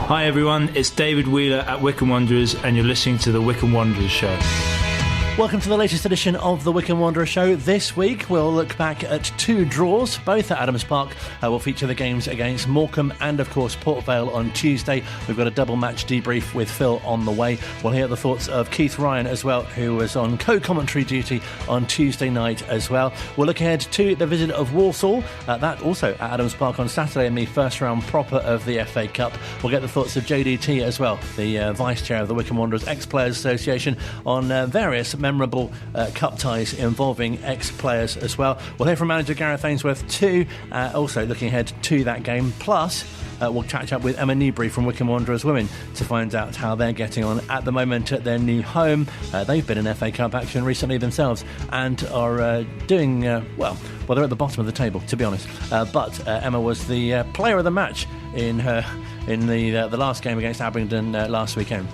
Hi everyone, it's David Wheeler at Wycombe Wanderers and you're listening to the Wycombe Wanderers Show. Welcome to the latest edition of the Wycombe Wanderers Show. This week we'll look back at two draws, both at Adams Park. We'll feature the games against Morecambe and of course Port Vale on Tuesday. We've got a double match debrief with Phil on the way. We'll hear the thoughts of Keith Ryan as well, who was on co-commentary duty on Tuesday night as well. We'll look ahead to the visit of Walsall, that also at Adams Park on Saturday in the first round proper of the FA Cup. We'll get the thoughts of JDT as well, the Vice Chair of the Wycombe Wanderers Ex-Players Association, on various memorable cup ties involving ex-players as well. We'll hear from manager Gareth Ainsworth too, also looking ahead to that game. Plus, we'll catch up with Emma Newberry from Wycombe Wanderers Women to find out how they're getting on at the moment at their new home. They've been in FA Cup action recently themselves and are doing, well, they're at the bottom of the table, to be honest. But Emma was the player of the match in the last game against Abingdon last weekend.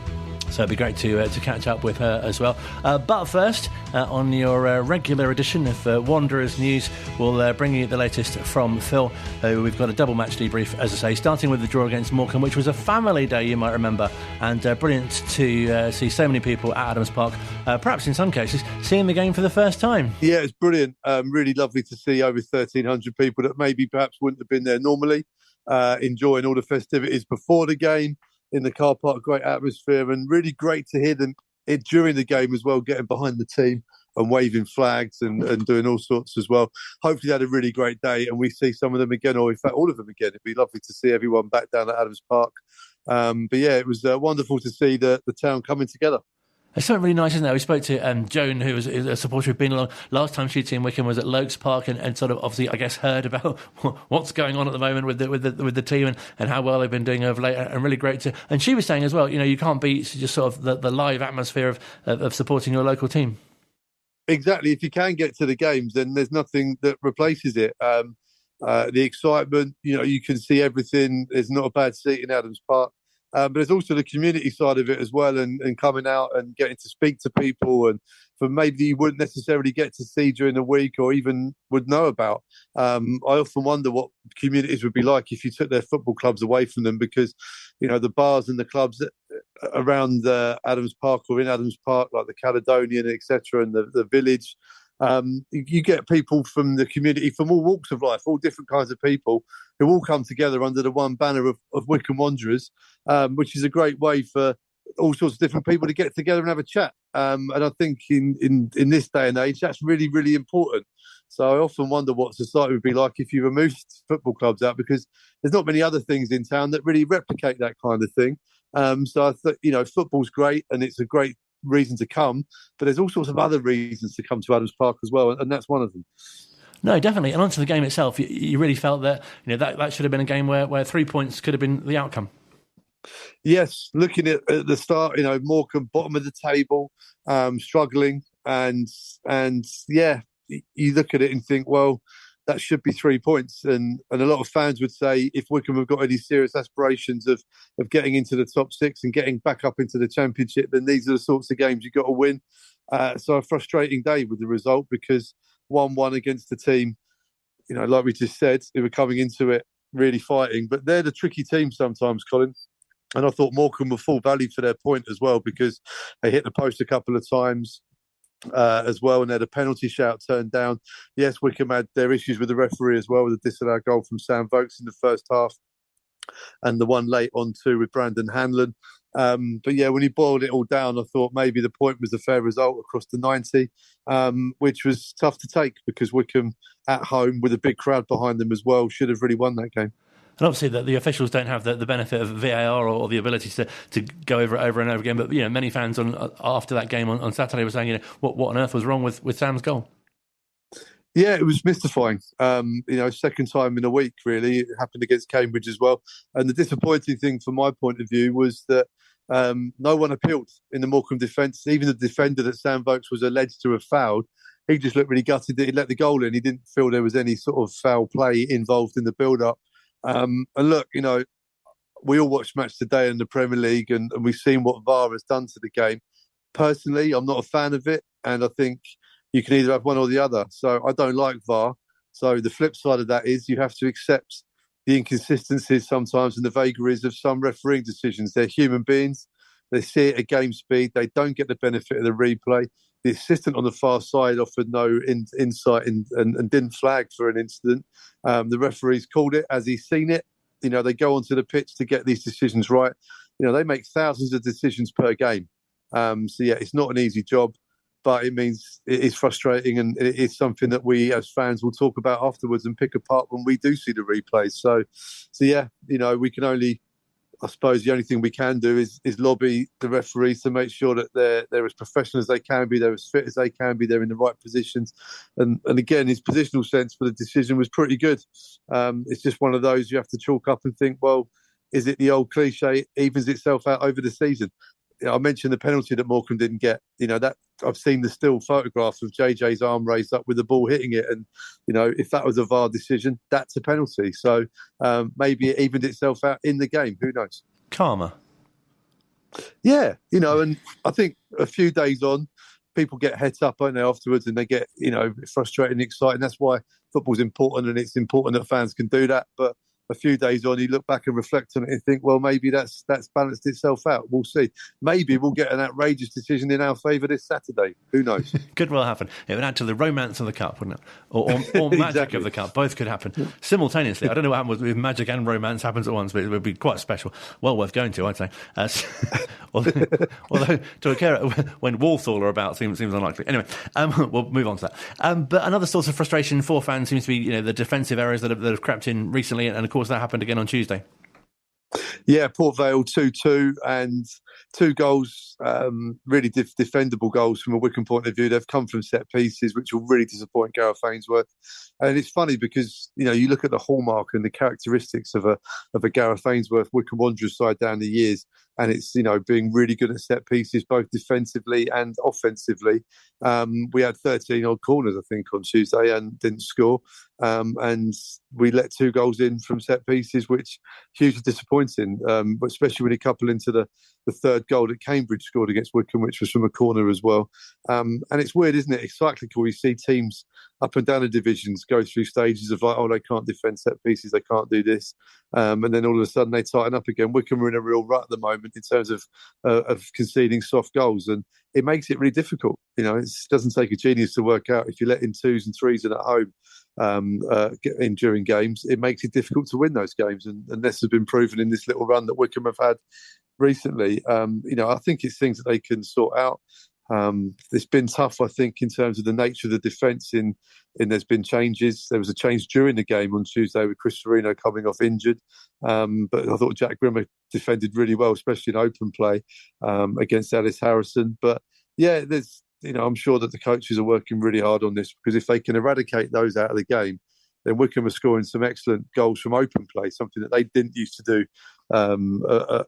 So it'd be great to catch up with her as well. But first, on your regular edition of Wanderers News, we'll bring you the latest from Phil. We've got a double match debrief, as I say, starting with the draw against Morecambe, which was a family day, you might remember, and brilliant to see so many people at Adams Park, perhaps in some cases, seeing the game for the first time. Yeah, it's brilliant. Really lovely to see over 1,300 people that maybe perhaps wouldn't have been there normally, enjoying all the festivities before the game. In the car park, great atmosphere, and really great to hear them during the game as well, getting behind the team and waving flags and doing all sorts as well. Hopefully they had a really great day and we see some of them again, or in fact all of them again. It'd be lovely to see everyone back down at Adams Park. But yeah, it was wonderful to see the town coming together. It's something really nice, isn't there? We spoke to Joan, who was a supporter who'd been along. Last time she'd seen Wycombe was at Lokes Park, and sort of obviously, I guess, heard about what's going on at the moment with the team and how well they've been doing over late, and really great to. And she was saying as well, you know, you can't beat just sort of the live atmosphere of supporting your local team. Exactly. If you can get to the games, then there's nothing that replaces it. The excitement, you know, you can see everything. There's not a bad seat in Adams Park. But there's also the community side of it as well, and coming out and getting to speak to people, and for maybe you wouldn't necessarily get to see during the week or even would know about. I often wonder what communities would be like if you took their football clubs away from them, because, you know, the bars and the clubs around Adams Park or in Adams Park, like the Caledonian, etc., and the village, you get people from the community, from all walks of life, all different kinds of people who all come together under the one banner of Wycombe Wanderers, which is a great way for all sorts of different people to get together and have a chat. And I think in this day and age, that's really, really important. So I often wonder what society would be like if you removed football clubs out, because there's not many other things in town that really replicate that kind of thing. So I thought, you know, football's great and it's a great reason to come, but there's all sorts of other reasons to come to Adams Park as well, and that's one of them. No, definitely. And onto the game itself, you really felt that, you know, that should have been a game where 3 points could have been the outcome. Yes, looking at the start, you know, Morecambe bottom of the table, struggling, and yeah, you look at it and think, well, that should be 3 points. And a lot of fans would say if Wycombe have got any serious aspirations of getting into the top six and getting back up into the Championship, then these are the sorts of games you've got to win. So a frustrating day with the result, because 1-1 against the team, you know, like we just said, they were coming into it really fighting. But they're the tricky team sometimes, Colin. And I thought Morecambe were full value for their point as well, because they hit the post a couple of times as well, and they had a penalty shout turned down. Yes, Wycombe had their issues with the referee as well, with a disallowed goal from Sam Vokes in the first half, and the one late on too with Brandon Hanlon. But yeah, when he boiled it all down, I thought maybe the point was a fair result across the 90, which was tough to take, because Wycombe at home with a big crowd behind them as well should have really won that game. And obviously the officials don't have the benefit of VAR or the ability to go over it over and over again. But, you know, many fans after that game on Saturday were saying, you know, what on earth was wrong with Sam's goal? Yeah, it was mystifying. You know, second time in a week, really. It happened against Cambridge as well. And the disappointing thing from my point of view was that no one appealed in the Morecambe defence. Even the defender that Sam Vokes was alleged to have fouled, he just looked really gutted that he let the goal in. He didn't feel there was any sort of foul play involved in the build-up. And look, you know, we all watched Match Today in the Premier League, and we've seen what VAR has done to the game. Personally, I'm not a fan of it, and I think you can either have one or the other. So I don't like VAR. So the flip side of that is you have to accept the inconsistencies sometimes and the vagaries of some refereeing decisions. They're human beings. They see it at game speed. They don't get the benefit of the replay. The assistant on the far side offered no insight and didn't flag for an incident. The referees called it as he's seen it. They go onto the pitch to get these decisions right. They make thousands of decisions per game. It's not an easy job, but it means it is frustrating, and it is something that we as fans will talk about afterwards and pick apart when we do see the replays. So we can only, I suppose the only thing we can do is lobby the referees to make sure that they're as professional as they can be, they're as fit as they can be, they're in the right positions. And again, his positional sense for the decision was pretty good. It's just one of those you have to chalk up and think, well, is it the old cliche, it evens itself out over the season? I mentioned the penalty that Morecambe didn't get. That I've seen the still photograph of JJ's arm raised up with the ball hitting it, and if that was a VAR decision, that's a penalty. So maybe it evened itself out in the game. Who knows? Karma. Yeah, and I think a few days on, people get heads up, don't they, afterwards, and they get frustrated and excited. And that's why football's important, and it's important that fans can do that. But a few days on, you look back and reflect on it and think, well, maybe that's balanced itself out. We'll see. Maybe we'll get an outrageous decision in our favour this Saturday. Who knows? Could well happen. It would add to the romance of the Cup, wouldn't it? Or magic Exactly. of the Cup. Both could happen simultaneously. I don't know what happens if magic and romance happens at once, but it would be quite special. Well worth going to, I'd say. Although to occur when Walsall are about seems unlikely. Anyway, we'll move on to that. But another source of frustration for fans seems to be the defensive errors that have crept in recently, and of course that happened again on Tuesday. Yeah, Port Vale 2-2 and 2 goals, really defendable goals from a Wycombe point of view. They've come from set pieces, which will really disappoint Gareth Ainsworth. And it's funny because you look at the hallmark and the characteristics of a Gareth Ainsworth Wycombe Wanderers side down the years, and it's being really good at set pieces, both defensively and offensively. We had 13 odd corners, I think, on Tuesday and didn't score. And we let 2 goals in from set pieces, which hugely disappointing, but especially when you couple into the third goal that Cambridge scored against Wycombe, which was from a corner as well. And it's weird, isn't it? It's cyclical. You see teams up and down the divisions go through stages of like, oh, they can't defend set pieces, they can't do this. And then all of a sudden they tighten up again. Wycombe are in a real rut at the moment in terms of conceding soft goals. And it makes it really difficult. It doesn't take a genius to work out if you let in 2s and 3s and at home during games, it makes it difficult to win those games. And this has been proven in this little run that Wycombe have had recently. I think it's things that they can sort out. It's been tough, I think, in terms of the nature of the defence. In there's been changes. There was a change during the game on Tuesday with Chris Serino coming off injured. But I thought Jack Grimmer defended really well, especially in open play against Alice Harrison. But yeah, there's I'm sure that the coaches are working really hard on this, because if they can eradicate those out of the game, then Wycombe are scoring some excellent goals from open play, something that they didn't used to do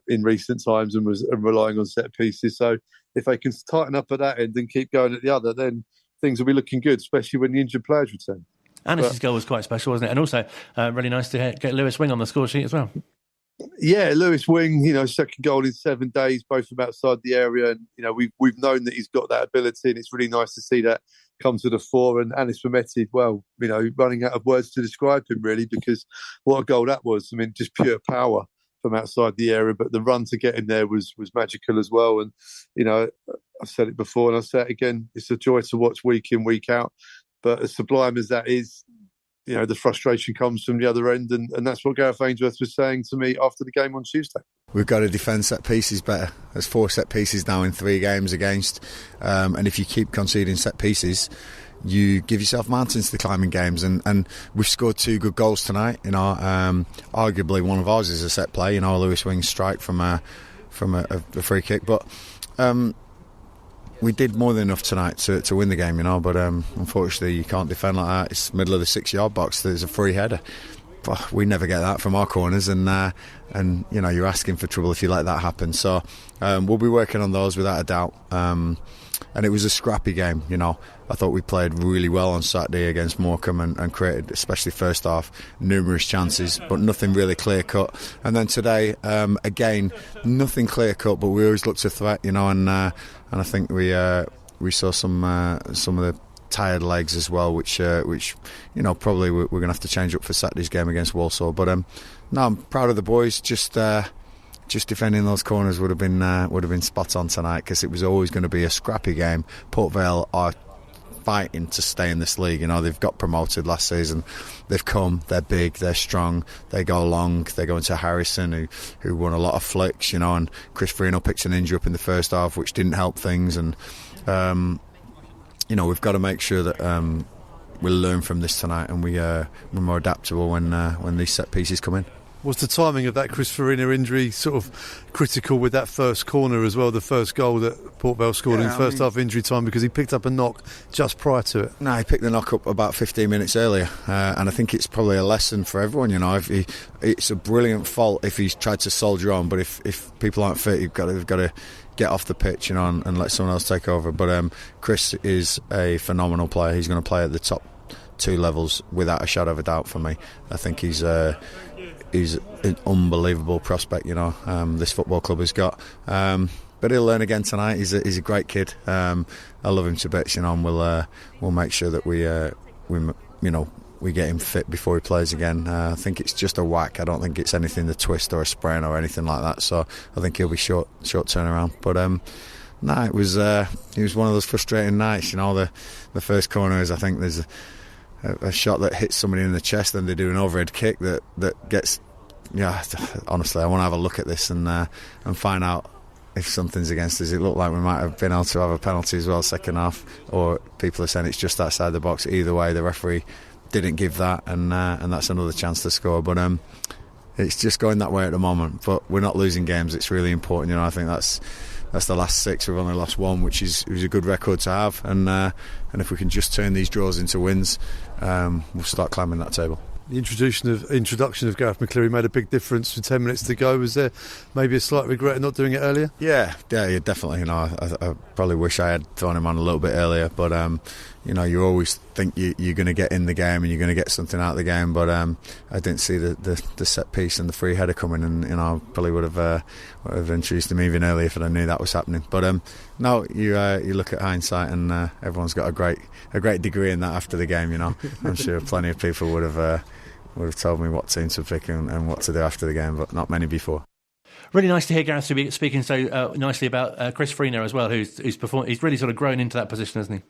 in recent times and was relying on set pieces. So if they can tighten up at that end and keep going at the other, then things will be looking good, especially when the injured players return. Annis's goal was quite special, wasn't it? And also really nice to get Lewis Wing on the score sheet as well. Yeah, Lewis Wing, second goal in 7 days, both from outside the area. And, we've known that he's got that ability, and it's really nice to see that come to the fore. And Anis Vermetti, well, running out of words to describe him, really, because what a goal that was. I mean, just pure power from outside the area, but the run to get in there was magical as well. And, I've said it before and I'll say it again, it's a joy to watch week in, week out. But as sublime as that is, the frustration comes from the other end, and that's what Gareth Ainsworth was saying to me after the game on Tuesday. We've got to defend set pieces better. There's 4 set pieces now in 3 games against, and if you keep conceding set pieces, you give yourself mountains to climb in games. And we've scored 2 good goals tonight. Arguably one of ours is a set play. Lewis Wing's strike from a free kick, but. We did more than enough tonight to win the game, but unfortunately you can't defend like that. It's middle of the 6-yard box. There's a free header. But we never get that from our corners, and you're asking for trouble if you let that happen. So we'll be working on those without a doubt. And it was a scrappy game, I thought we played really well on Saturday against Morecambe and created, especially first half, numerous chances, but nothing really clear cut. And then today, again, nothing clear cut, but we always looked a threat, and I think we saw some of the tired legs as well, which probably we're going to have to change up for Saturday's game against Walsall. But No, I'm proud of the boys. Just defending those corners would have been spot on tonight, because it was always going to be a scrappy game. Port Vale are fighting to stay in this league. They've got promoted last season. They've come. They're big. They're strong. They go long. They go into Harrison, who won a lot of flicks. And Chris Farino picked an injury up in the first half, which didn't help things. And we've got to make sure that we'll learn from this tonight, and we're more adaptable when these set pieces come in. Was the timing of that Chris Farina injury sort of critical with that first corner as well, the first goal that Port Vale scored in the first half injury time, because he picked up a knock just prior to it? No, he picked the knock up about 15 minutes earlier, and I think it's probably a lesson for everyone. It's a brilliant fault if he's tried to soldier on, but if people aren't fit, you've got to get off the pitch, and let someone else take over. But Chris is a phenomenal player. He's going to play at the top 2 levels without a shadow of a doubt for me. I think he's an unbelievable prospect, this football club has got. But he'll learn again tonight. He's a great kid. I love him to bits, and we'll make sure that we get him fit before he plays again. I think it's just a whack. I don't think it's anything, the twist or a sprain or anything like that. So I think he'll be short turnaround. But no, it was one of those frustrating nights. The first corner is, I think there's a shot that hits somebody in the chest, and they do an overhead kick that gets. Yeah, honestly, I want to have a look at this and find out if something's against us. It looked like we might have been able to have a penalty as well second half, or people are saying it's just outside the box. Either way, the referee didn't give that, and that's another chance to score. But it's just going that way at the moment. But we're not losing games. It's really important. I think that's the last 6. We've only lost 1, which is a good record to have. And if we can just turn these draws into wins, we'll start climbing that table. The introduction of Gareth McCleary made a big difference with 10 minutes to go. Was there maybe a slight regret of not doing it earlier? Yeah, definitely. I probably wish I had thrown him on a little bit earlier, but you always think you're going to get in the game and you're going to get something out of the game. But I didn't see the set piece and the free header coming, and I probably would have introduced him even earlier if I knew that was happening. But no, you look at hindsight, and everyone's got a great degree in that after the game. I'm sure plenty of people would have told me what team to pick and what to do after the game, but not many before. Really nice to hear Gareth speaking so nicely about Chris Farina as well, who's performed. He's really sort of grown into that position, hasn't he?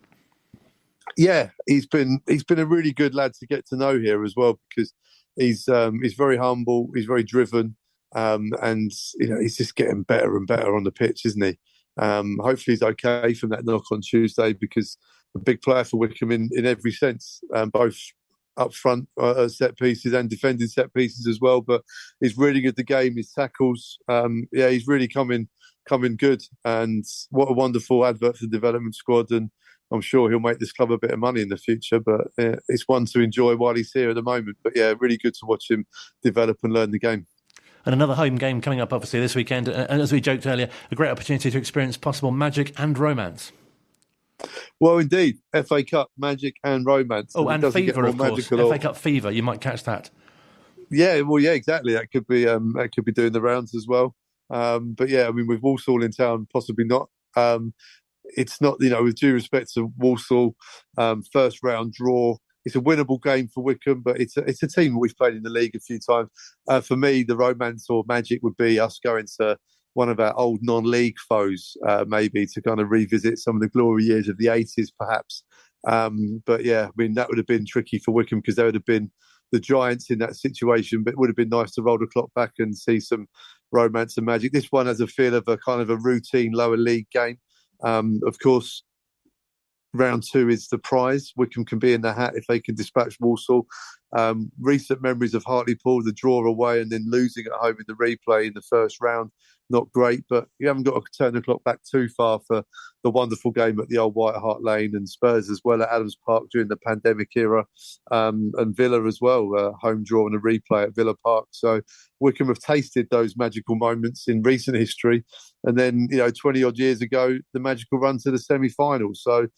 Yeah, he's been a really good lad to get to know here as well, because he's very humble, he's very driven, and he's just getting better and better on the pitch, isn't he? Hopefully he's okay from that knock on Tuesday, because a big player for Wycombe in every sense, both up front set pieces and defending set pieces as well. But he's really good at the game, his tackles. He's really coming good. And what a wonderful advert for the development squad. And I'm sure he'll make this club a bit of money in the future. But it's one to enjoy while he's here at the moment. But yeah, really good to watch him develop and learn the game. And another home game coming up, obviously, this weekend. And as we joked earlier, a great opportunity to experience possible magic and romance. Well, indeed, FA Cup magic and romance. Oh, and fever, of course. FA Cup fever, you might catch that. Yeah, well, yeah, exactly. That could be doing the rounds as well. But yeah, I mean, with Walsall in town, possibly not. It's not, with due respect to Walsall, first round draw. It's a winnable game for Wycombe, but it's a team that we've played in the league a few times. For me, the romance or magic would be us going to one of our old non-league foes, maybe to kind of revisit some of the glory years of the 80s, perhaps. But yeah, I mean, that would have been tricky for Wycombe, because they would have been the giants in that situation. But it would have been nice to roll the clock back and see some romance and magic. This one has a feel of a kind of a routine lower league game. Of course, round 2 is the prize. Wycombe can be in the hat if they can dispatch Walsall. Recent memories of Hartlepool, the draw away and then losing at home in the replay in the first round. Not great, but you haven't got to turn the clock back too far for the wonderful game at the old White Hart Lane, and Spurs as well at Adams Park during the pandemic era, and Villa as well, home draw and a replay at Villa Park. So Wycombe have tasted those magical moments in recent history. And then, 20 odd years ago, the magical run to the semi-finals. So,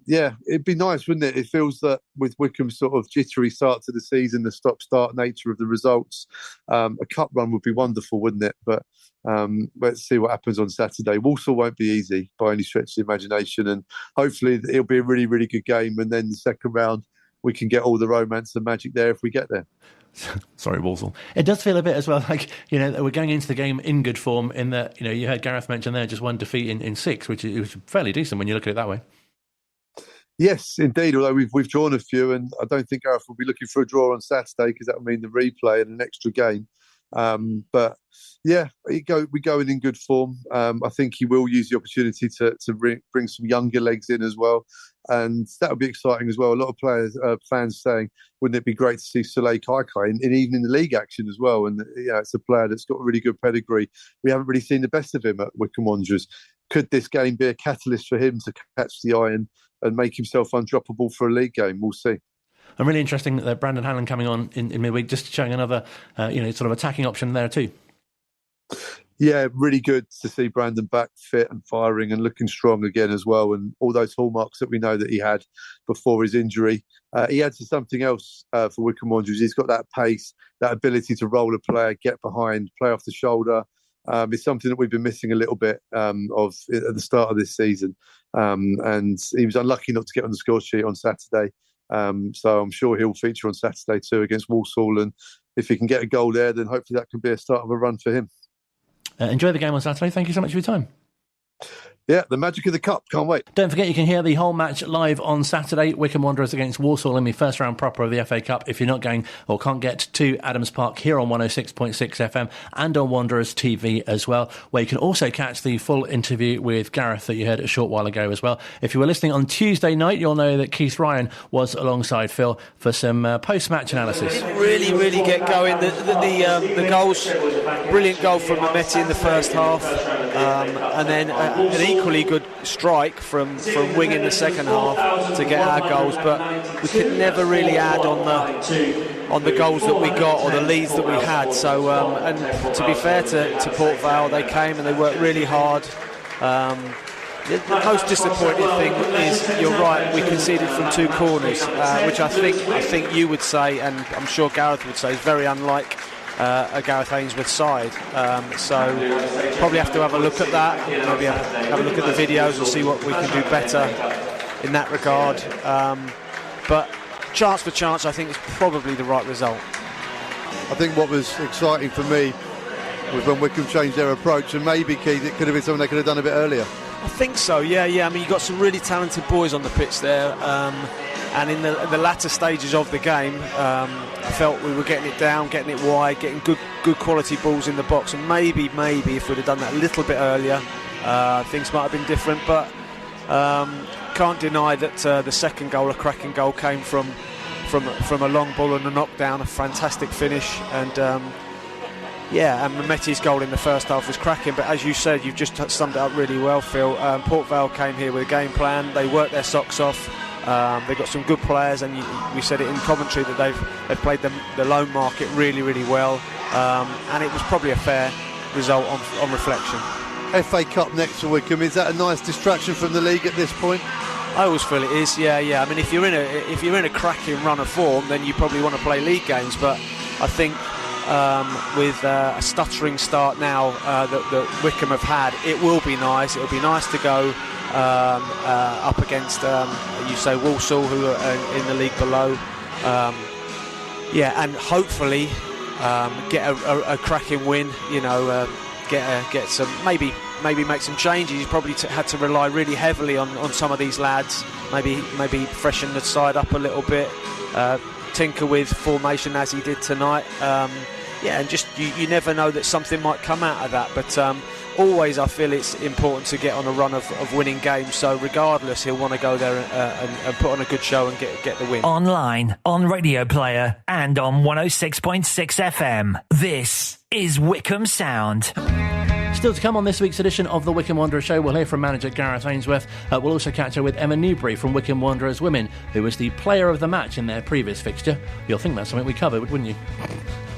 it'd be nice, wouldn't it? It feels that with Wycombe's sort of jittery start to the season, the stop-start nature of the results, a cup run would be wonderful, wouldn't it? But let's see what happens on Saturday. Walsall won't be easy by any stretch of the imagination, and hopefully it'll be a really, really good game. And then the second round, we can get all the romance and magic there if we get there. Sorry, Walsall. It does feel a bit as well like, we're going into the game in good form in that, you heard Gareth mention there just one defeat in 6, which is fairly decent when you look at it that way. Yes, indeed. Although we've drawn a few, and I don't think Gareth will be looking for a draw on Saturday because that will mean the replay and an extra game. But yeah, we go in good form. I think he will use the opportunity to bring some younger legs in as well, and that would be exciting as well. A lot of fans saying, wouldn't it be great to see Soleil Kaikai even in the league action as well? And it's a player that's got a really good pedigree. We haven't really seen the best of him at Wycombe Wanderers. Could this game be a catalyst for him to catch the eye and make himself undroppable for a league game? We'll see. And really interesting that Brandon Hanlon coming on in midweek, just showing another, sort of attacking option there too. Yeah, really good to see Brandon back fit and firing and looking strong again as well. And all those hallmarks that we know that he had before his injury. He adds to something else for Wycombe Wanderers. He's got that pace, that ability to roll a player, get behind, play off the shoulder. It's something that we've been missing a little bit of at the start of this season. And he was unlucky not to get on the score sheet on Saturday. So I'm sure he'll feature on Saturday too against Walsall. And if he can get a goal there, then hopefully that can be a start of a run for him. Enjoy the game on Saturday. Thank you so much for your time. Yeah, the magic of the cup. Can't wait. Don't forget you can hear the whole match live on Saturday. Wycombe Wanderers against Walsall in the first round proper of the FA Cup. If you're not going or can't get to Adams Park here on 106.6 FM and on Wanderers TV as well, where you can also catch the full interview with Gareth that you heard a short while ago as well. If you were listening on Tuesday night, you'll know that Keith Ryan was alongside Phil for some post-match analysis. Didn't really get going. The goals, brilliant goal from Mehmeti in the first half, and then an equally good strike from Wing in the second half to get our goals, but we could never really add on the goals that we got or the leads that we had. So and to be fair to Port Vale, they came and they worked really hard. The most disappointing thing is, you're right, we conceded from 2 corners, which I think you would say, and I'm sure Gareth would say, is very unlike a Gareth Ainsworth side. So probably have to have a look at that, maybe have a look at the videos and see what we can do better in that regard. But chance for chance, I think is probably the right result. I think what was exciting for me was when Wycombe changed their approach, and maybe, Keith, it could have been something they could have done a bit earlier. I think so, yeah. I mean, you've got some really talented boys on the pitch there, and in the latter stages of the game, I felt we were getting it down, getting it wide, getting good quality balls in the box, and maybe if we'd have done that a little bit earlier, things might have been different. But can't deny that the second goal, a cracking goal, came from a long ball and a knockdown, a fantastic finish, and and Mehmeti's goal in the first half was cracking. But as you said, you've just summed it up really well, Phil. Port Vale came here with a game plan. They worked their socks off. They've got some good players, and we said it in commentary that they've played the loan market really well, and it was probably a fair result on reflection. FA Cup next for Wycombe, is that a nice distraction from the league at this point? I always feel it is, yeah. I mean, if you're in a cracking run of form, then you probably want to play league games. But I think with a stuttering start now that Wycombe have had, it will be nice. It'll be nice to go up against, you say, Walsall, who are in the league below. And hopefully get a cracking win. Get some, maybe make some changes. He's probably had to rely really heavily on some of these lads. Maybe freshen the side up a little bit. Tinker with formation as he did tonight. And just you never know that something might come out of that. But always I feel it's important to get on a run of winning games. So regardless, he'll want to go there and put on a good show and get the win. Online, on Radio Player and on 106.6 FM. This is Wycombe Sound. Still to come on this week's edition of the Wycombe Wanderers Show, we'll hear from manager Gareth Ainsworth. We'll also catch up with Emma Newberry from Wycombe Wanderers Women, who was the player of the match in their previous fixture. You'll think that's something we covered, wouldn't you?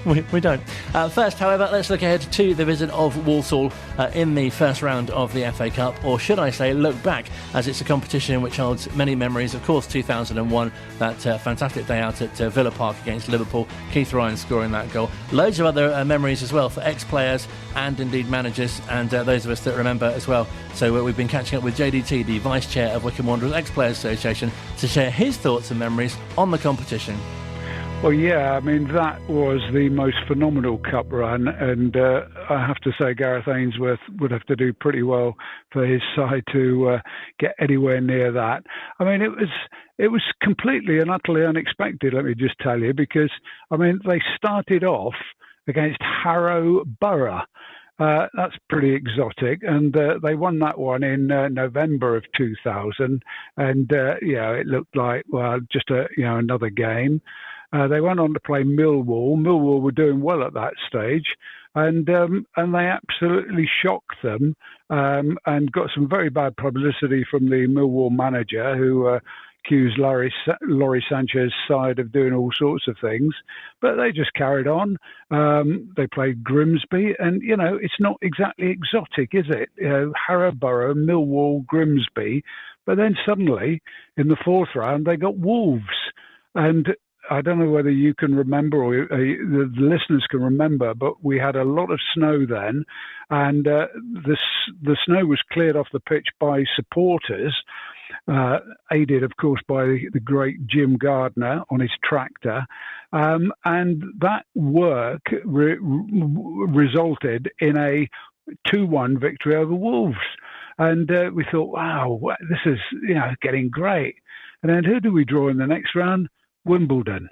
We don't. First, however, let's look ahead to the visit of Walsall in the first round of the FA Cup, or should I say look back, as it's a competition which holds many memories. Of course, 2001, that fantastic day out at Villa Park against Liverpool, Keith Ryan scoring that goal. Loads of other memories as well for ex-players and indeed managers, and those of us that remember as well. So we've been catching up with JDT, the Vice Chair of Wycombe Wanderers Ex-Players Association, to share his thoughts and memories on the competition. Well, yeah, I mean, that was the most phenomenal cup run, and I have to say Gareth Ainsworth would have to do pretty well for his side to get anywhere near that. I mean, it was completely and utterly unexpected, let me just tell you, because, I mean, they started off against Harrow Borough. That's pretty exotic, and they won that one in November of 2000, and it looked like, well, just another game. They went on to play Millwall. Millwall were doing well at that stage, and they absolutely shocked them, and got some very bad publicity from the Millwall manager, who accused Laurie Sanchez's side of doing all sorts of things. But they just carried on. They played Grimsby, and it's not exactly exotic, is it? Harrow Borough, Millwall, Grimsby, but then suddenly in the fourth round they got Wolves, and I don't know whether you can remember or the listeners can remember, but we had a lot of snow then, and the snow was cleared off the pitch by supporters, aided, of course, by the great Jim Gardner on his tractor, and that work resulted in a 2-1 victory over Wolves. And we thought, wow, this is getting great. And then who do we draw in the next round? Wimbledon.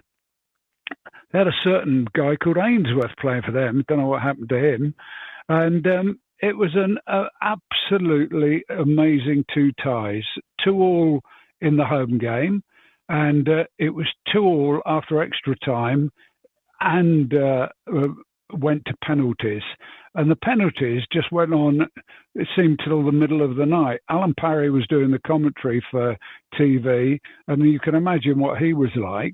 They had a certain guy called Ainsworth playing for them. Don't know what happened to him. And it was an absolutely amazing 2 ties, 2-2 in the home game. And it was 2-2 after extra time and went to penalties. And the penalties just went on, it seemed, till the middle of the night. Alan Parry was doing the commentary for TV, and you can imagine what he was like.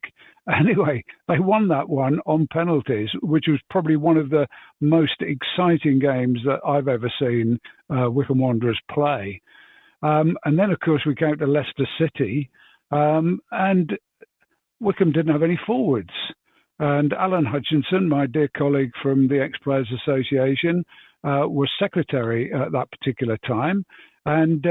Anyway, they won that one on penalties, which was probably one of the most exciting games that I've ever seen Wycombe Wanderers play. And then, of course, we came to Leicester City, and Wycombe didn't have any forwards. And Alan Hutchinson, my dear colleague from the Ex-Players Association, was secretary at that particular time. And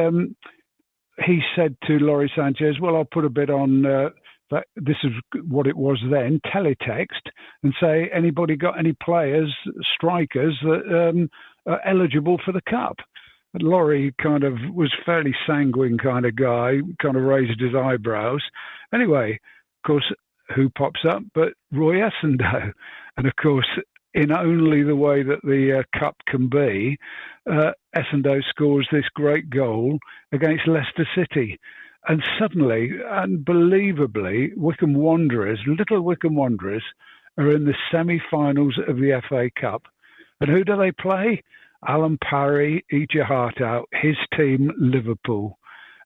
he said to Laurie Sanchez, well, I'll put a bit on, that this is what it was then, teletext, and say, anybody got any players, strikers, that are eligible for the Cup? And Laurie kind of was fairly sanguine kind of guy, kind of raised his eyebrows. Anyway, of course, who pops up but Roy Essendoe? And of course, in only the way that the Cup can be, Essendoe scores this great goal against Leicester City. And suddenly, unbelievably, Wycombe Wanderers, little Wycombe Wanderers, are in the semi-finals of the FA Cup. And who do they play? Alan Parry, eat your heart out, his team, Liverpool.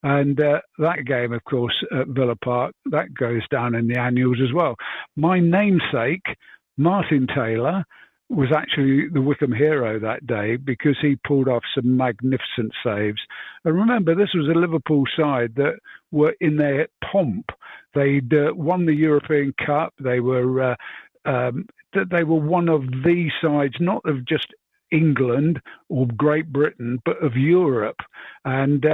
And that game, of course, at Villa Park, that goes down in the annals as well. My namesake, Martin Taylor, was actually the Wycombe hero that day because he pulled off some magnificent saves. And remember, this was a Liverpool side that were in their pomp. They'd won the European Cup. They were one of the sides, not of just England or Great Britain, but of Europe. And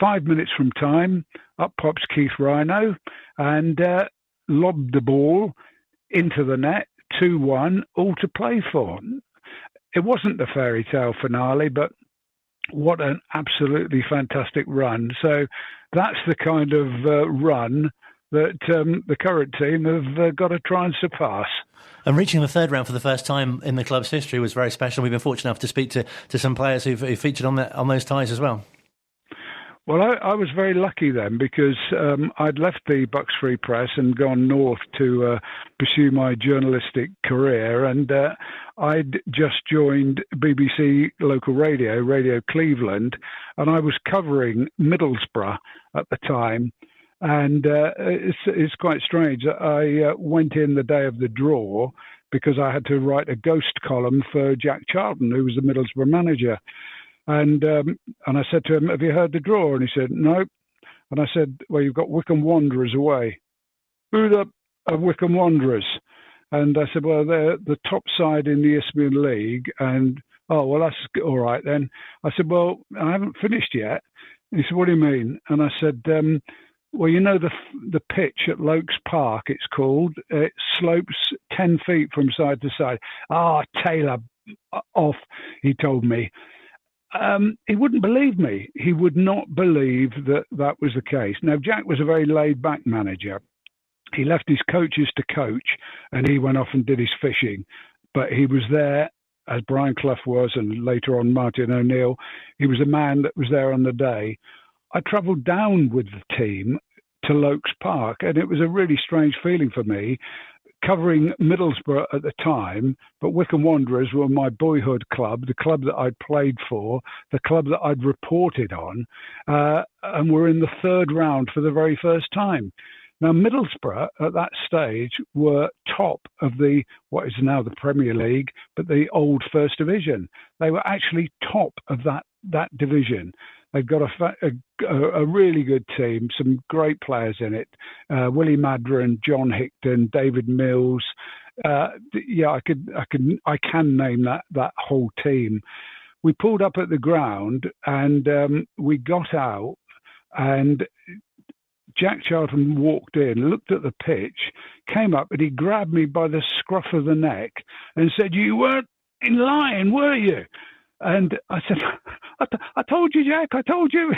5 minutes from time, up pops Keith Rhino and lobbed the ball into the net, 2-1, all to play for. It wasn't the fairy tale finale, but what an absolutely fantastic run. So that's the kind of run that the current team have got to try and surpass. And reaching the third round for the first time in the club's history was very special. We've been fortunate enough to speak to some players who featured on those ties as well. Well, I was very lucky then because I'd left the Bucks Free Press and gone north to pursue my journalistic career, and I'd just joined BBC local radio, Radio Cleveland, and I was covering Middlesbrough at the time. And it's quite strange. I went in the day of the draw because I had to write a ghost column for Jack Charlton, who was the Middlesbrough manager. And I said to him, have you heard the draw? And he said, no. And I said, well, you've got Wycombe Wanderers away. Who are Wycombe Wanderers? And I said, well, they're the top side in the Isthmian League. And, oh, well, that's all right then. I said, well, I haven't finished yet. And he said, what do you mean? And I said, Well, the pitch at Lokes Park, it's called. It slopes 10 feet from side to side. Taylor off, he told me. He wouldn't believe me. He would not believe that was the case. Now, Jack was a very laid-back manager. He left his coaches to coach, and he went off and did his fishing. But he was there, as Brian Clough was, and later on Martin O'Neill. He was a man that was there on the day. I travelled down with the team to Lokes Park, and it was a really strange feeling for me, covering Middlesbrough at the time, but Wycombe Wanderers were my boyhood club, the club that I'd played for, the club that I'd reported on, and were in the third round for the very first time. Now, Middlesbrough at that stage were top of what is now the Premier League, but the old First Division. They were actually top of that division. They've got a really good team, some great players in it. Willie Madron, John Hickton, David Mills. I can name that whole team. We pulled up at the ground and we got out, and Jack Charlton walked in, looked at the pitch, came up, and he grabbed me by the scruff of the neck and said, "You weren't in line, were you?" And I said, I told you, Jack, I told you.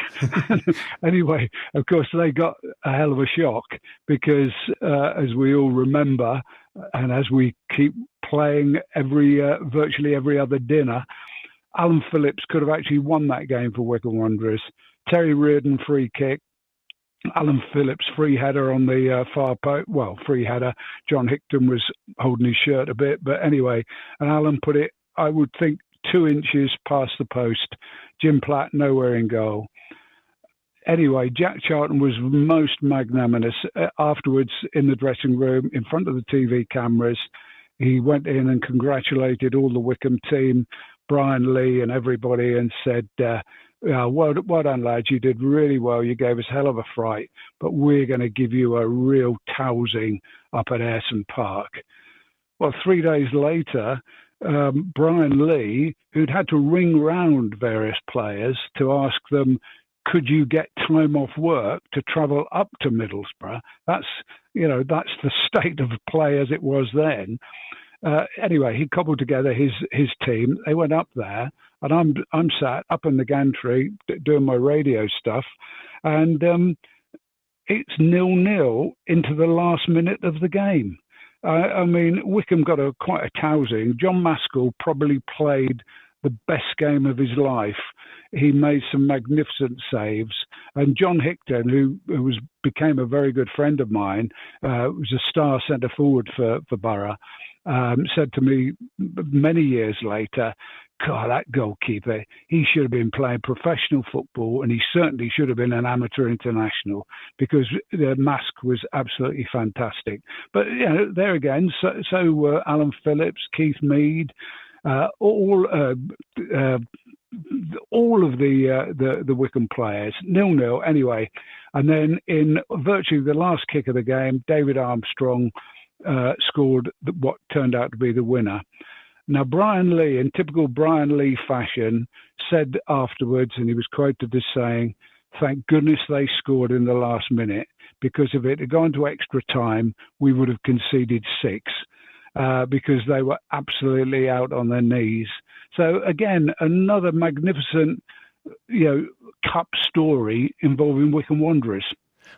Anyway, of course, they got a hell of a shock because, as we all remember, and as we keep playing virtually every other dinner, Alan Phillips could have actually won that game for Wycombe Wanderers. Terry Reardon free kick, Alan Phillips free header on the far post. Well, free header. John Hickton was holding his shirt a bit, but anyway, and Alan put it, I would think, 2 inches past the post. Jim Platt nowhere in goal. Anyway, Jack Charlton was most magnanimous. Afterwards, in the dressing room, in front of the TV cameras, he went in and congratulated all the Wycombe team, Brian Lee and everybody, and said, well done, lads, you did really well. You gave us hell of a fright, but we're going to give you a real tousing up at Ayresome Park. Well, 3 days later, Brian Lee, who'd had to ring round various players to ask them, could you get time off work to travel up to Middlesbrough? That's the state of play as it was then. Anyway, he cobbled together his team. They went up there, and I'm sat up in the gantry doing my radio stuff, and it's 0-0 into the last minute of the game. I mean, Wycombe got quite a tousing. John Maskell probably played the best game of his life. He made some magnificent saves. And John Hickton, who became a very good friend of mine, was a star centre forward for Borough, said to me many years later, God, that goalkeeper, he should have been playing professional football, and he certainly should have been an amateur international, because the mask was absolutely fantastic. But there again, so were Alan Phillips, Keith Mead, all of the Wycombe players, 0-0 anyway. And then in virtually the last kick of the game, David Armstrong scored what turned out to be the winner. Now, Brian Lee, in typical Brian Lee fashion, said afterwards, and he was quoted as saying, "Thank goodness they scored in the last minute, because if it had gone to extra time, we would have conceded 6, because they were absolutely out on their knees." So again, another magnificent, cup story involving Wycombe Wanderers.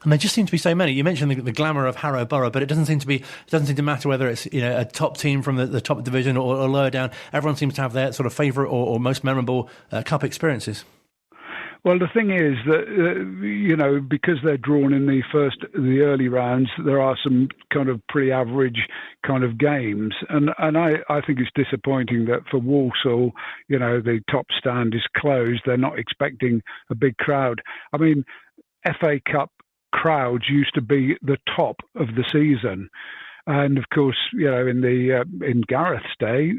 And there just seem to be so many. You mentioned the glamour of Harrow Borough, but it doesn't seem to matter whether it's a top team from the top division or lower down. Everyone seems to have their sort of favourite or most memorable cup experiences. Well, the thing is that, because they're drawn in the early rounds, there are some kind of pretty average kind of games. And I think it's disappointing that for Walsall, the top stand is closed. They're not expecting a big crowd. I mean, FA Cup crowds used to be the top of the season. And of course, in Gareth's day,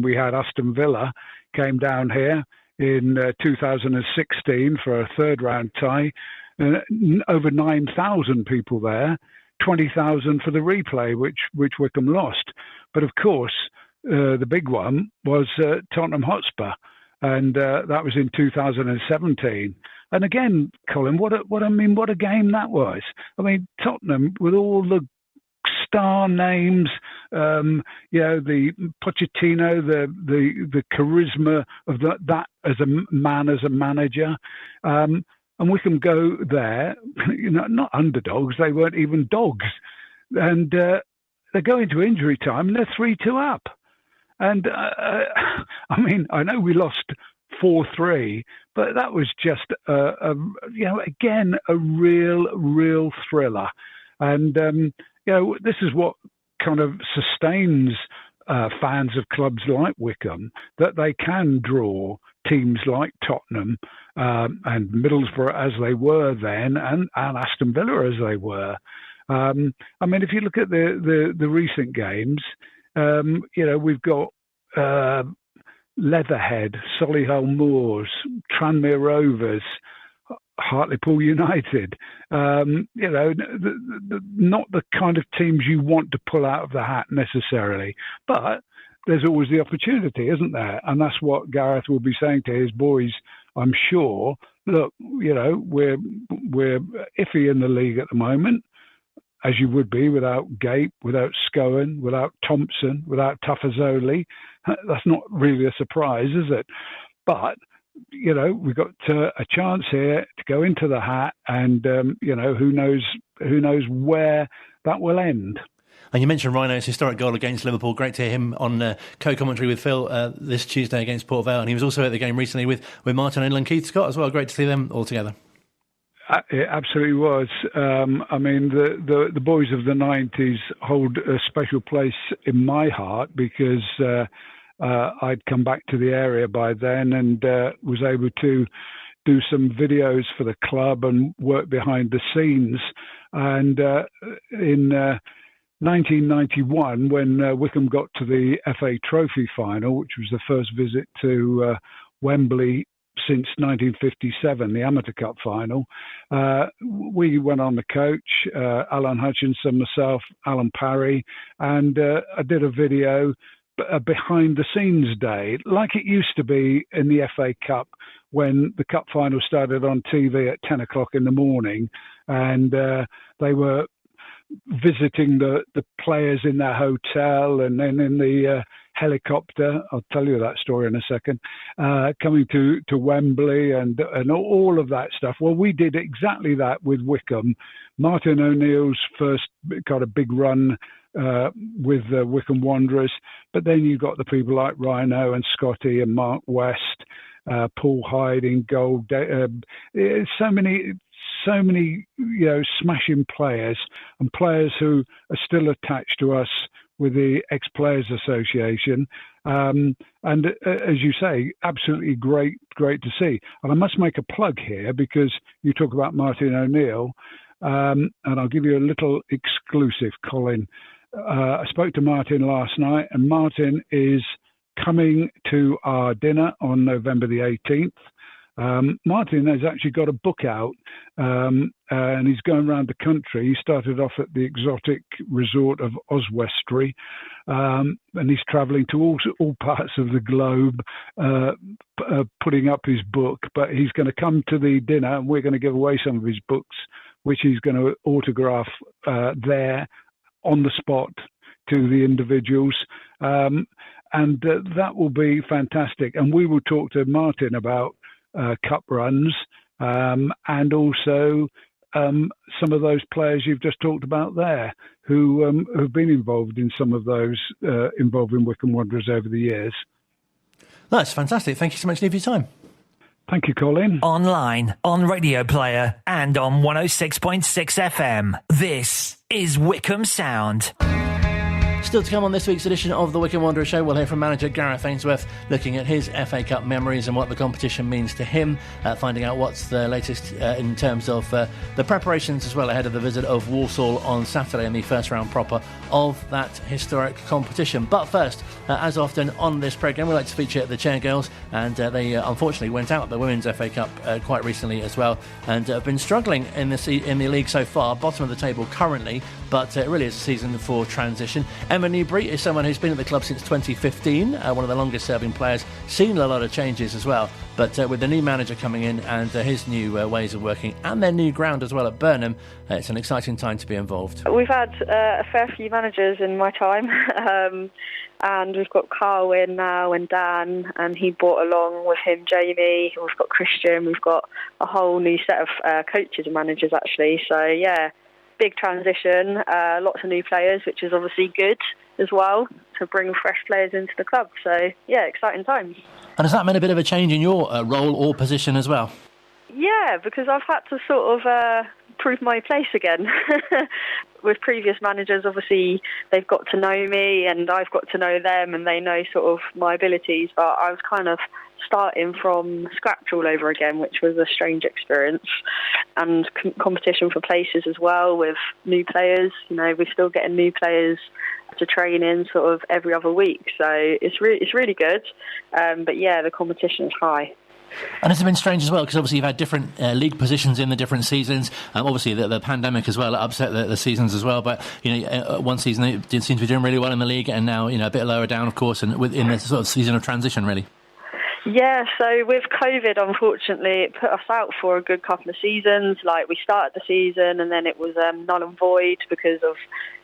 we had Aston Villa came down here in 2016 for a third round tie, over 9,000 people there, 20,000 for the replay, which Wycombe lost. But of course, the big one was Tottenham Hotspur, and that was in 2017. And again, Colin, what a game that was. I mean, Tottenham with all the star names, the Pochettino, the charisma of that as a man, as a manager, and Wycombe go there, not underdogs, they weren't even dogs, and they go into injury time and they're 3-2 up, and I mean, I know we lost 4-3, but that was just again a real thriller, and this is what kind of sustains fans of clubs like Wycombe, that they can draw teams like Tottenham and Middlesbrough as they were then, and Aston Villa as they were. I mean, if you look at the recent games, we've got Leatherhead, Solihull Moors, Tranmere Rovers, Hartlepool United, not the kind of teams you want to pull out of the hat necessarily, but there's always the opportunity, isn't there? And that's what Gareth will be saying to his boys, I'm sure. Look, we're iffy in the league at the moment, as you would be without Gape, without Scowen, without Thompson, without Tafazoli. That's not really a surprise, is it? But we've got a chance here to go into the hat, and who knows where that will end. And you mentioned Rhino's historic goal against Liverpool. Great to hear him on co-commentary with Phil this Tuesday against Port Vale, and he was also at the game recently with Martin O'Neill and Keith Scott as well. Great to see them all together. It absolutely was. I mean, the boys of the 90s hold a special place in my heart because I'd come back to the area by then and was able to do some videos for the club and work behind the scenes. And in 1991, when Wycombe got to the FA Trophy final, which was the first visit to Wembley since 1957, the Amateur Cup final, we went on the coach, Alan Hutchinson, myself, Alan Parry, and I did a video, a behind-the-scenes day, like it used to be in the FA Cup when the cup final started on TV at 10 o'clock in the morning, and they were visiting the players in their hotel, and then in the helicopter, I'll tell you that story in a second, coming to Wembley and all of that stuff. Well, we did exactly that with Wycombe. Martin O'Neill's first got a big run with Wycombe Wanderers, but then you got the people like Rhino and Scotty and Mark West, Paul Hyde in goal. So many smashing players, and players who are still attached to us with the Ex-Players Association. And as you say, absolutely great to see. And I must make a plug here because you talk about Martin O'Neill, and I'll give you a little exclusive, Colin. I spoke to Martin last night, and Martin is coming to our dinner on November the 18th. Martin has actually got a book out, and he's going around the country. He started off at the exotic resort of Oswestry, and he's travelling to all parts of the globe, putting up his book. But he's going to come to the dinner, and we're going to give away some of his books, which he's going to autograph there on the spot to the individuals. And that will be fantastic. And we will talk to Martin about cup runs, and also some of those players you've just talked about there who have been involved in some of those involving Wycombe Wanderers over the years. That's fantastic. Thank you so much for your time. Thank you, Colin. Online, on Radio Player, and on 106.6 FM. This is Wycombe Sound. Still to come on this week's edition of the Wycombe Wanderers Show, we'll hear from manager Gareth Ainsworth looking at his FA Cup memories and what the competition means to him, finding out what's the latest in terms of the preparations as well ahead of the visit of Walsall on Saturday in the first round proper of that historic competition. But first, as often on this programme, we like to feature the Chair Girls, and they unfortunately went out at the Women's FA Cup quite recently as well, and have been struggling in the league so far, bottom of the table currently, but it really is a season for transition. Emma Newberry is someone who's been at the club since 2015, one of the longest serving players, seen a lot of changes as well. But with the new manager coming in and his new ways of working and their new ground as well at Burnham, it's an exciting time to be involved. We've had a fair few managers in my time, and we've got Carl in now and Dan, and he brought along with him Jamie, we've got Christian, we've got a whole new set of coaches and managers actually. So yeah, big transition, lots of new players, which is obviously good as well to bring fresh players into the club. So yeah, exciting times. And has that meant a bit of a change in your role or position as well? Yeah, because I've had to sort of prove my place again. With previous managers, obviously, they've got to know me and I've got to know them and they know sort of my abilities, but I was kind of starting from scratch all over again, which was a strange experience. And competition for places as well with new players. You know, we're still getting new players to train in sort of every other week, so it's really good. But yeah, the competition is high. And it's been strange as well, because obviously you've had different league positions in the different seasons. Obviously the pandemic as well upset the seasons as well. But you know, one season it did seem to be doing really well in the league, and now a bit lower down, of course, and within this sort of season of transition, really. Yeah, so with COVID, unfortunately, it put us out for a good couple of seasons. Like, we started the season and then it was null and void because of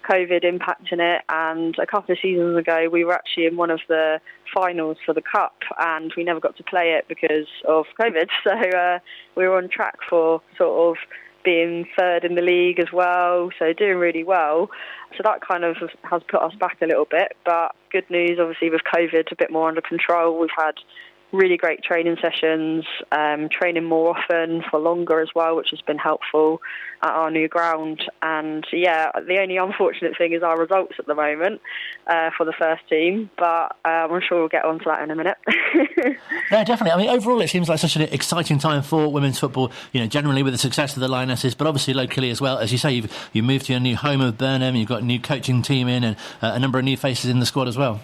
COVID impacting it. And a couple of seasons ago, we were actually in one of the finals for the Cup and we never got to play it because of COVID. So we were on track for sort of being third in the league as well, so doing really well. So that kind of has put us back a little bit. But good news, obviously, with COVID a bit more under control, we've had really great training sessions, training more often for longer as well, which has been helpful at our new ground. And yeah, the only unfortunate thing is our results at the moment for the first team, but I'm sure we'll get onto that in a minute. Yeah, definitely. I mean, overall, it seems like such an exciting time for women's football, you know, generally with the success of the Lionesses, but obviously locally as well. As you say, you moved to your new home of Burnham, you've got a new coaching team in and a number of new faces in the squad as well.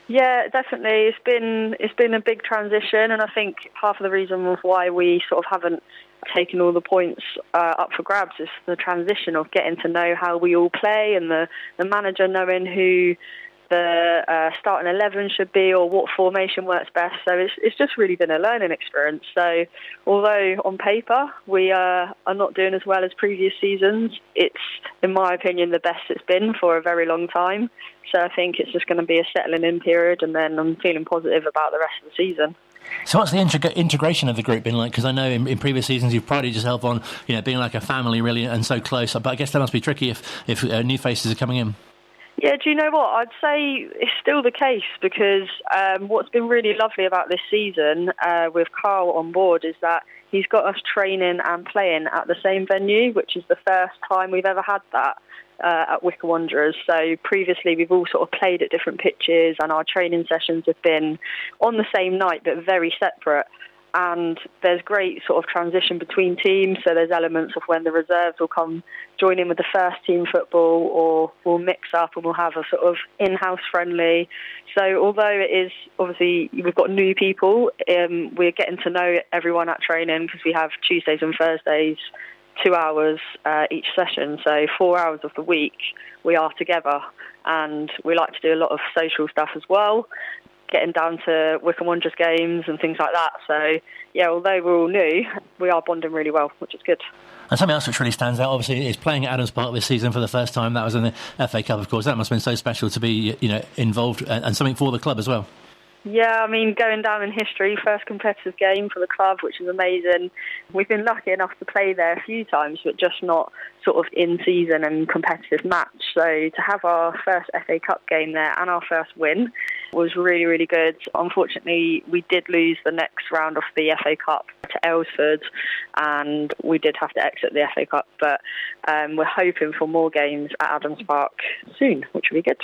Yeah, definitely. It's been a big transition, and I think half of the reason of why we sort of haven't taken all the points up for grabs is the transition of getting to know how we all play and the manager knowing who the starting 11 should be or what formation works best. So it's just really been a learning experience. So although on paper we are not doing as well as previous seasons, it's, in my opinion, the best it's been for a very long time. So I think it's just going to be a settling in period, and then I'm feeling positive about the rest of the season. So what's the integration of the group been like? Because I know in previous seasons you've prided yourself on, you know, being like a family really and so close. But I guess that must be tricky if new faces are coming in. Yeah, do you know what? I'd say it's still the case because what's been really lovely about this season with Carl on board is that he's got us training and playing at the same venue, which is the first time we've ever had that at Wycombe Wanderers. So previously we've all sort of played at different pitches and our training sessions have been on the same night but very separate. And there's great sort of transition between teams, so there's elements of when the reserves will come join in with the first team football, or we'll mix up and we'll have a sort of in-house friendly. So although it is, obviously, we've got new people, we're getting to know everyone at training because we have Tuesdays and Thursdays, 2 hours each session, so 4 hours of the week we are together. And we like to do a lot of social stuff as well, getting down to Wycombe Wanderers games and things like that. So, yeah, although we're all new, we are bonding really well, which is good. And something else which really stands out, obviously, is playing at Adams Park this season for the first time. That was in the FA Cup, of course. That must have been so special to be, you know, involved and something for the club as well. Yeah, I mean, going down in history, first competitive game for the club, which is amazing. We've been lucky enough to play there a few times, but just not sort of in-season and competitive match. So to have our first FA Cup game there and our first win was really, really good. Unfortunately, we did lose the next round of the FA Cup to Aylesford, and we did have to exit the FA Cup, but we're hoping for more games at Adams Park soon, which will be good.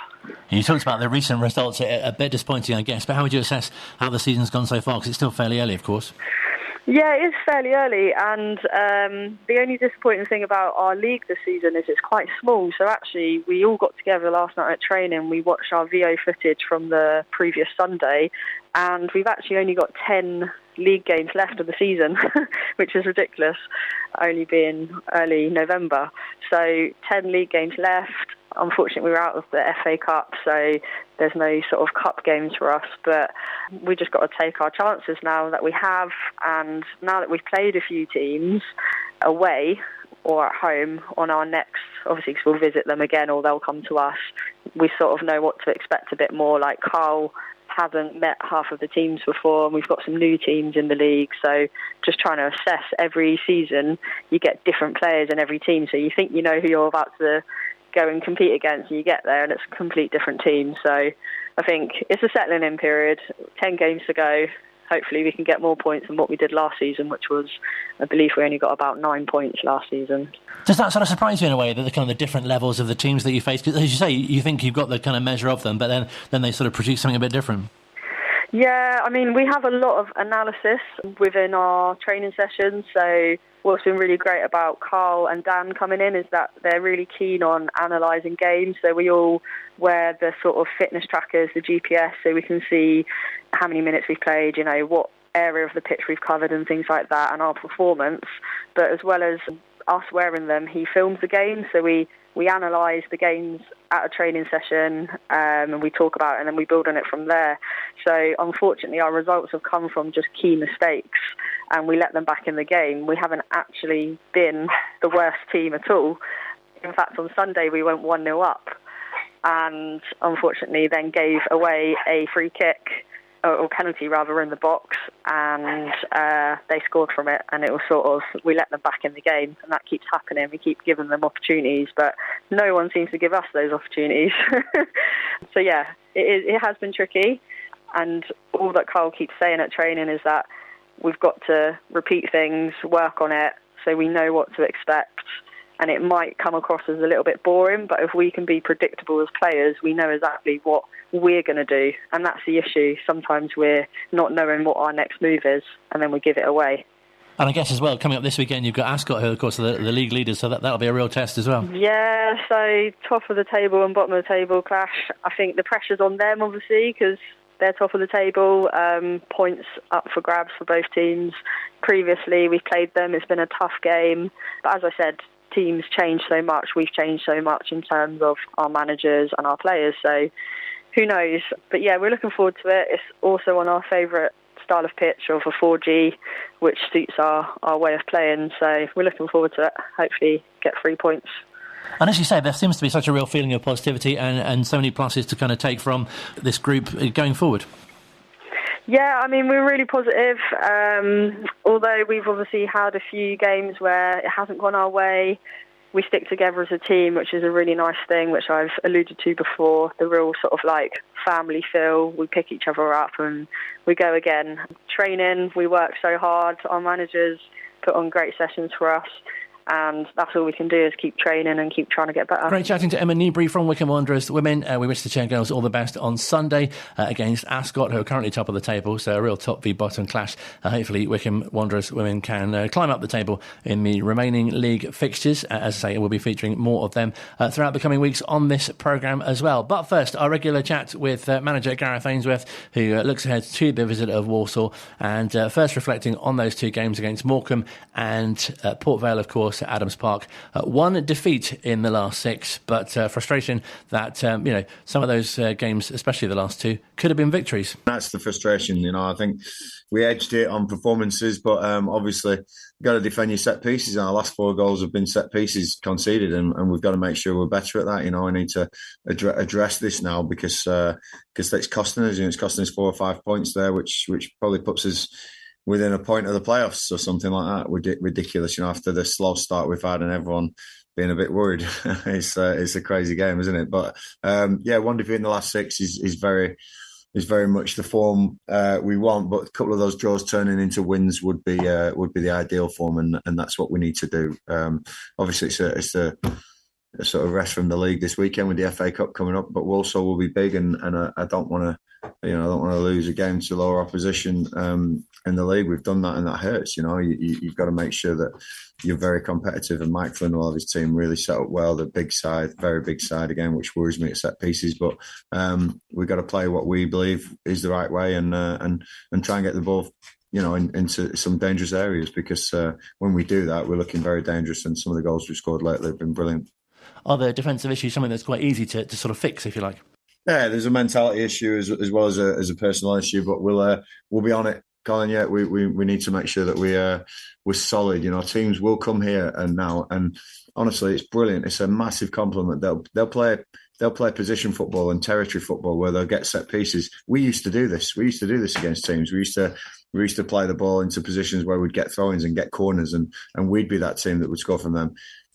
You talked about the recent results, a bit disappointing, I guess, but how would you assess how the season's gone so far? Because it's still fairly early, of course. Yeah, it is fairly early, and the only disappointing thing about our league this season is it's quite small. So actually, we all got together last night at training, we watched our VO footage from the previous Sunday, and we've actually only got 10 league games left of the season, which is ridiculous, only being early November. So 10 league games left, Unfortunately, we were out of the FA Cup, so there's no sort of cup games for us. But we just got to take our chances now that we have, and now that we've played a few teams away or at home on our next, obviously because we'll visit them again or they'll come to us, we sort of know what to expect a bit more. Like Carl hasn't met half of the teams before, and we've got some new teams in the league, so just trying to assess every season. You get different players in every team, so you think you know who you're about to go and compete against, and you get there and it's a complete different team. So I think it's a settling in period, 10 games to go. Hopefully we can get more points than what we did last season, which was, I believe we only got about 9 points last season. Does that sort of surprise you in a way, that the kind of the different levels of the teams that you face? Because as you say, you think you've got the kind of measure of them, but then they sort of produce something a bit different. Yeah, I mean, we have a lot of analysis within our training sessions. So what's been really great about Carl and Dan coming in is that they're really keen on analysing games. So we all wear the sort of fitness trackers, the GPS, so we can see how many minutes we've played, you know, what area of the pitch we've covered and things like that, and our performance. But as well as us wearing them, he films the game. So we analyse the games at a training session, and we talk about it, and then we build on it from there. So unfortunately our results have come from just key mistakes, and we let them back in the game. We haven't actually been the worst team at all. In fact, on Sunday we went 1-0 up, and unfortunately then gave away a free kick, or penalty rather, in the box, and they scored from it, and it was sort of, we let them back in the game, and that keeps happening. We keep giving them opportunities, but no one seems to give us those opportunities. So yeah, it has been tricky, and all that Carl keeps saying at training is that we've got to repeat things, work on it, so we know what to expect. And it might come across as a little bit boring, but if we can be predictable as players, we know exactly what we're going to do. And that's the issue. Sometimes we're not knowing what our next move is, and then we give it away. And I guess as well, coming up this weekend, you've got Ascot, who of course are the league leaders, so that'll be a real test as well. Yeah, so top of the table and bottom of the table clash. I think the pressure's on them, obviously, because they're top of the table. Points up for grabs for both teams. Previously, we've played them. It's been a tough game. But as I said, teams change so much. We've changed so much in terms of our managers and our players. So who knows? But yeah, we're looking forward to it. It's also on our favourite style of pitch, of a 4G, which suits our way of playing. So we're looking forward to it. Hopefully get 3 points. And as you say, there seems to be such a real feeling of positivity and so many pluses to kind of take from this group going forward. Yeah, I mean, we're really positive. Although we've obviously had a few games where it hasn't gone our way, we stick together as a team, which is a really nice thing, which I've alluded to before. The real sort of like family feel. We pick each other up and we go again. Training, we work so hard. Our managers put on great sessions for us. And that's all we can do is keep training and keep trying to get better. Great chatting to Emma Newberry from Wycombe Wanderers Women. We wish the Chair Girls all the best on Sunday against Ascot, who are currently top of the table, so a real top v bottom clash. Hopefully Wycombe Wanderers Women can climb up the table in the remaining league fixtures. As I say, we'll be featuring more of them throughout the coming weeks on this programme as well. But first, our regular chat with manager Gareth Ainsworth, who looks ahead to the visit of Walsall, and first reflecting on those two games against Morecambe and Port Vale, of course, at Adams Park. One defeat in the last 6, but frustration that some of those games, especially the last 2, could have been victories. That's the frustration. I think we edged it on performances, but obviously you've got to defend your set pieces, and our last 4 goals have been set pieces conceded, and we've got to make sure we're better at that. I need to address this now because that's costing us. It's costing us 4 or 5 points there, which probably puts us within a point of the playoffs or something like that. Ridiculous, after the slow start we've had and everyone being a bit worried. It's a crazy game, isn't it? But one defeat in the last 6 is very much the form we want. But a couple of those draws turning into wins would be the ideal form, and that's what we need to do. Obviously, it's a sort of rest from the league this weekend with the FA Cup coming up, but Walsall will be big, and I don't want to lose a game to lower opposition in the league. We've done that, and that hurts. You've got to make sure that you're very competitive, and Mike Flynn will have his team really set up well. The big side, very big side again, which worries me at set pieces. But we've got to play what we believe is the right way, and try and get the ball into some dangerous areas, because when we do that, we're looking very dangerous, and some of the goals we've scored lately have been brilliant. Are the defensive issues something that's quite easy to sort of fix, if you like? Yeah, there's a mentality issue as well as a personal issue, but we'll be on it, Colin. Yeah, we need to make sure that we're solid. Teams will come here and now, and honestly, it's brilliant. It's a massive compliment. They'll play position football and territory football where they'll get set pieces. We used to do this. We used to do this against teams. We used to play the ball into positions where we'd get throw-ins and get corners, and we'd be that team that would score from them.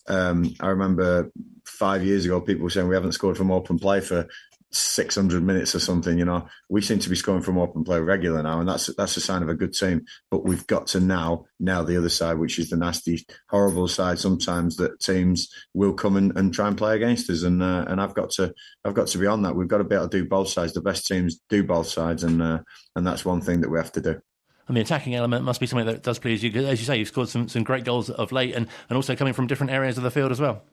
I remember 5 years ago, people were saying we haven't scored from open play for 600 minutes or something. We seem to be scoring from open play regular now, and that's a sign of a good team. But we've got to now the other side, which is the nasty, horrible side sometimes that teams will come and try and play against us. And I've got to be on that. We've got to be able to do both sides. The best teams do both sides, and that's one thing that we have to do. And the attacking element must be something that does please you. As you say, you've scored some great goals of late, and also coming from different areas of the field as well.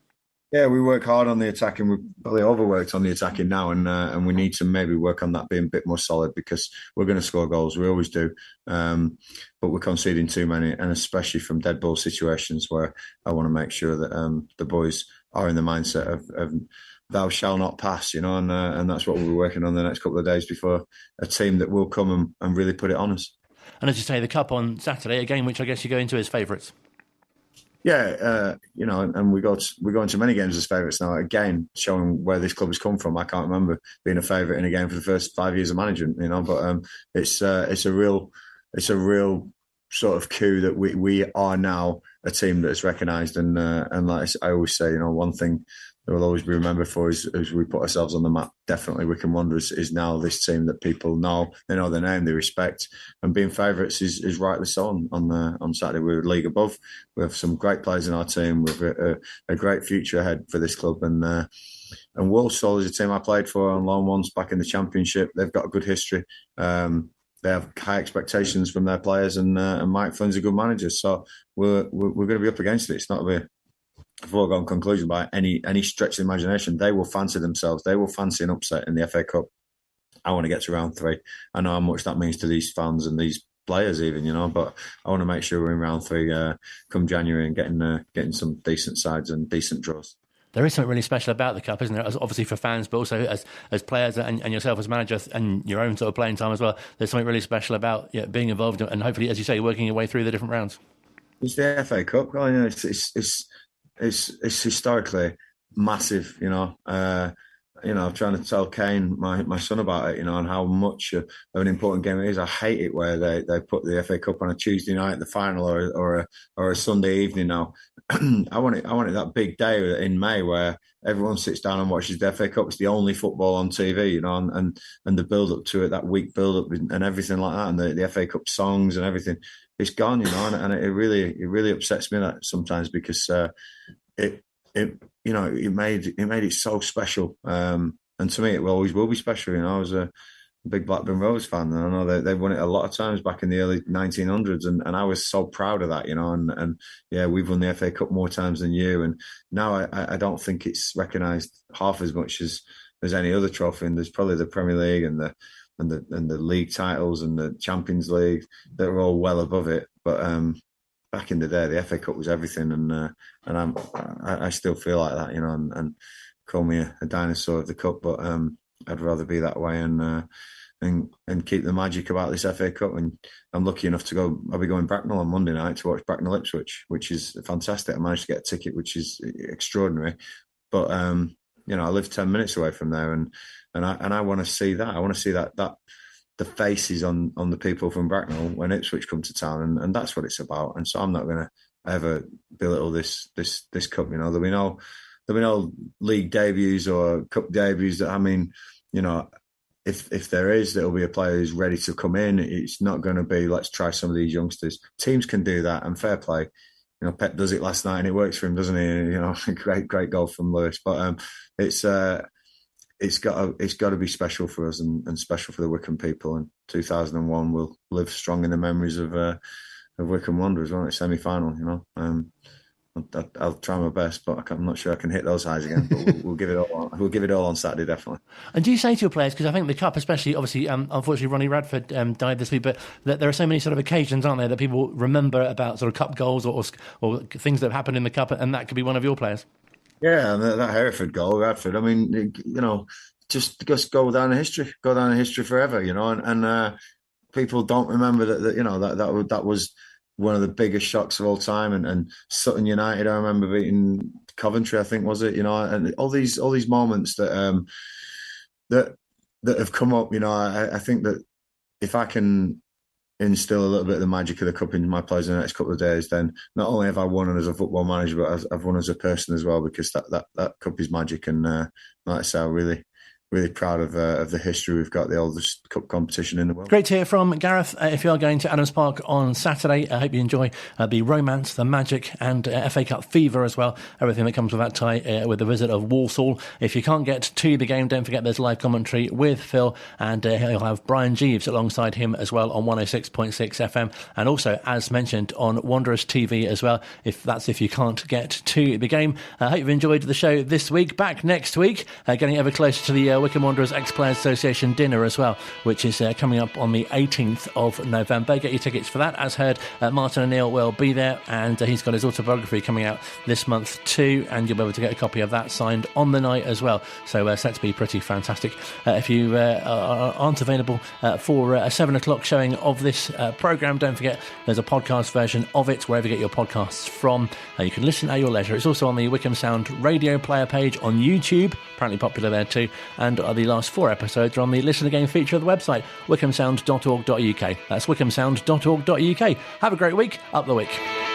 Yeah, we work hard on the attacking. We've probably overworked on the attacking now, and we need to maybe work on that being a bit more solid, because we're going to score goals. We always do. But we're conceding too many, and especially from dead ball situations where I want to make sure that the boys are in the mindset of thou shall not pass, and that's what we'll be working on the next couple of days before a team that will come and really put it on us. And as you say, the Cup on Saturday, a game which I guess you go into as favourites. Yeah, and we go into many games as favourites now. Again, showing where this club has come from. I can't remember being a favourite in a game for the first 5 years of management. But it's a real sort of coup that we are now a team that is recognised. And like I always say, one thing that will always be remembered for is we put ourselves on the map. Definitely, Wycombe Wanderers is now this team that people know. They know their name, they respect, and being favourites is rightly so. On Saturday, we're a league above. We have some great players in our team. We've a great future ahead for this club. And Walsall is a team I played for on loan once back in the Championship. They've got a good history. They have high expectations from their players, and Mike Flynn's a good manager. So we're going to be up against it. It's not a foregone conclusion by any stretch of the imagination. They will fancy themselves. They will fancy an upset in the FA Cup. I want to get to round 3. I know how much that means to these fans and these players even, but I want to make sure we're in round 3 come January and getting some decent sides and decent draws. There is something really special about the Cup, isn't there? Obviously for fans, but also as players and yourself as manager and your own sort of playing time as well. There's something really special about being involved and hopefully, as you say, working your way through the different rounds. It's the FA Cup. It's historically massive. I'm trying to tell Kane, my son, about it. And how much of an important game it is. I hate it where they put the FA Cup on a Tuesday night, the final, or a Sunday evening. Now, I want it that big day in May where everyone sits down and watches the FA Cup. It's the only football on TV, and the build up to it, that week build up and everything like that, and the FA Cup songs and everything. It's gone, and it really upsets me that sometimes, because it made it so special. And to me, it always will be special. I was a big Blackburn Rovers fan, and I know they won it a lot of times back in the early 1900s, and I was so proud of that. And yeah, we've won the FA Cup more times than you, and now I don't think it's recognised half as much as any other trophy. And there's probably the Premier League and the league titles and the Champions League that are all well above it. But back in the day, the FA Cup was everything, and I still feel like that, and call me a dinosaur of the cup, but I'd rather be that way and keep the magic about this FA Cup. And I'm lucky enough to go. I'll be going Bracknell on Monday night to watch Bracknell Ipswich, which is fantastic. I managed to get a ticket, which is extraordinary. But I live 10 minutes away from there, and I want to see that. I want to see that the faces on the people from Bracknell when Ipswich come to town, and that's what it's about. And so I'm not going to ever belittle this cup. There'll be no league debuts or cup debuts. If there is, there'll be a player who's ready to come in. It's not going to be let's try some of these youngsters. Teams can do that, and fair play. Pep does it last night and it works for him, doesn't he? Great goal from Lewis. But it's got to be special for us and special for the Wycombe people. And 2001 will live strong in the memories of Wycombe Wanderers, won't it? Semi-final, I'll try my best, but I'm not sure I can hit those highs again. But we'll give it all. We'll give it all on Saturday, definitely. And do you say to your players, because I think the Cup, especially, obviously, unfortunately, Ronnie Radford died this week, but there are so many sort of occasions, aren't there, that people remember about sort of Cup goals or things that have happened in the Cup, and that could be one of your players. Yeah, and that Hereford goal, Radford. I mean, just go down in history forever. And people don't remember that was one of the biggest shocks of all time. And Sutton United, I remember beating Coventry, I think was it. And all these moments that have come up. I think that if I can instill a little bit of the magic of the cup in my players in the next couple of days, then not only have I won as a football manager, but I've won as a person as well, because that cup is magic. And like I say, I'm really proud of the history we've got, the oldest cup competition in the world. Great to hear from Gareth. If you are going to Adams Park on Saturday, I hope you enjoy the romance, the magic, and FA Cup fever as well. Everything that comes with that tie with the visit of Walsall. If you can't get to the game, don't forget there's live commentary with Phil, and he'll have Brian Jeeves alongside him as well on 106.6 FM, and also, as mentioned, on Wanderers TV as well, if you can't get to the game. I hope you've enjoyed the show this week. Back next week, getting ever closer to the Wycombe Wanderers Ex-Players Association dinner as well, which is coming up on the 18th of November. Get your tickets for that. As heard, Martin O'Neill will be there, and he's got his autobiography coming out this month too, and you'll be able to get a copy of that signed on the night as well. So set to be pretty fantastic. If you aren't available for a 7 o'clock showing of this programme, don't forget there's a podcast version of it wherever you get your podcasts from. You can listen at your leisure. It's also on the Wycombe Sound radio player page on YouTube, apparently popular there too, and the last 4 episodes are on the Listen Again feature of the website, wycombesound.org.uk. That's wycombesound.org.uk. Have a great week. Up the Wick.